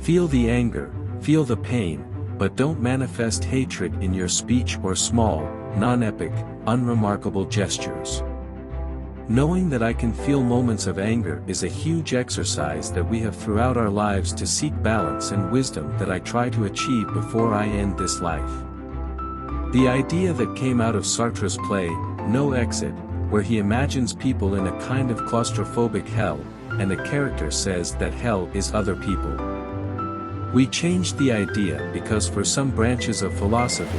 Feel the anger, feel the pain, but don't manifest hatred in your speech or small, non-epic, unremarkable gestures. Knowing that I can feel moments of anger is a huge exercise that we have throughout our lives to seek balance and wisdom that I try to achieve before I end this life. The idea that came out of Sartre's play, No Exit, where he imagines people in a kind of claustrophobic hell, and a character says that hell is other people. We changed the idea because for some branches of philosophy,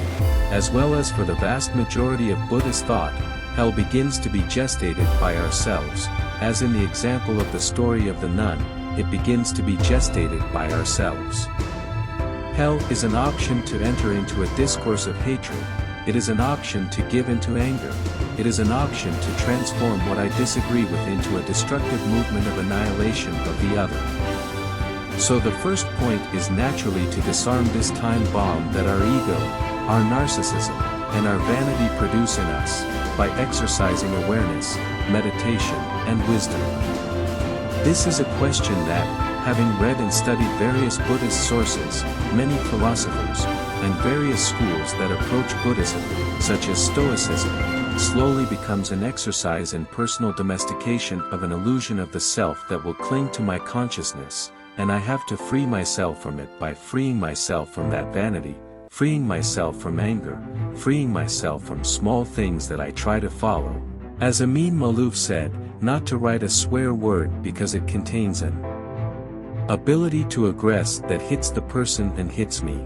as well as for the vast majority of Buddhist thought, hell begins to be gestated by ourselves, as in the example of the story of the nun, it begins to be gestated by ourselves. Hell is an option to enter into a discourse of hatred, it is an option to give into anger, it is an option to transform what I disagree with into a destructive movement of annihilation of the other. So the first point is naturally to disarm this time bomb that our ego, our narcissism, and our vanity produce in us, by exercising awareness, meditation, and wisdom. This is a question that, having read and studied various Buddhist sources, many philosophers, and various schools that approach Buddhism, such as Stoicism, slowly becomes an exercise in personal domestication of an illusion of the self that will cling to my consciousness, and I have to free myself from it by freeing myself from that vanity, freeing myself from anger, freeing myself from small things that I try to follow. As Amin Maalouf said, not to write a swear word because it contains an ability to aggress that hits the person and hits me.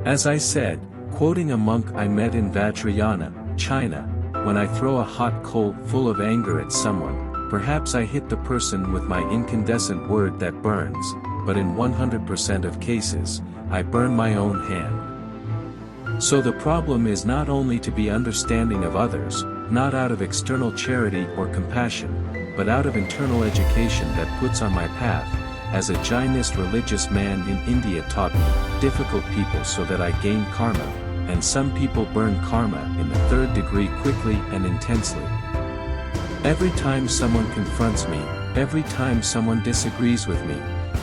As I said, quoting a monk I met in Vajrayana, China, when I throw a hot coal full of anger at someone, perhaps I hit the person with my incandescent word that burns, but in 100% of cases, I burn my own hand. So the problem is not only to be understanding of others, not out of external charity or compassion, but out of internal education that puts on my path, as a Jainist religious man in India taught me, difficult people so that I gain karma, and some people burn karma in the third degree quickly and intensely. Every time someone confronts me, every time someone disagrees with me,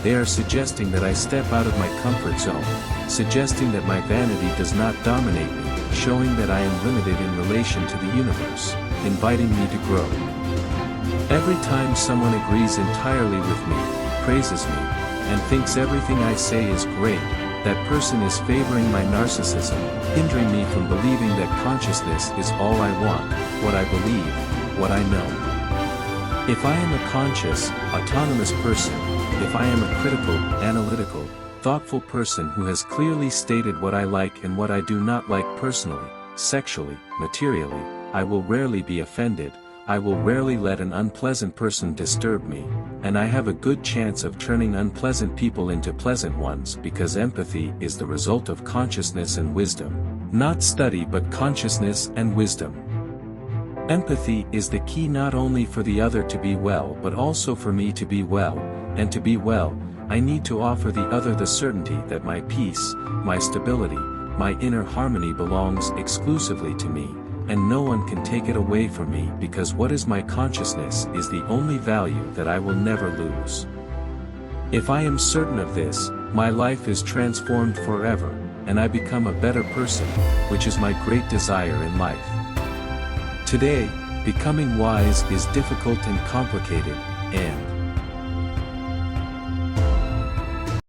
they are suggesting that I step out of my comfort zone, suggesting that my vanity does not dominate me, showing that I am limited in relation to the universe, inviting me to grow. Every time someone agrees entirely with me, praises me, and thinks everything I say is great, that person is favoring my narcissism, hindering me from believing that consciousness is all I want, what I believe, what I know. If I am a conscious, autonomous person, if I am a critical, analytical, thoughtful person who has clearly stated what I like and what I do not like personally, sexually, materially, I will rarely be offended, I will rarely let an unpleasant person disturb me, and I have a good chance of turning unpleasant people into pleasant ones because empathy is the result of consciousness and wisdom, not study but consciousness and wisdom. Empathy is the key not only for the other to be well but also for me to be well, and to be well, I need to offer the other the certainty that my peace, my stability, my inner harmony belongs exclusively to me, and no one can take it away from me because what is my consciousness is the only value that I will never lose. If I am certain of this, my life is transformed forever, and I become a better person, which is my great desire in life. Today, becoming wise is difficult and complicated, and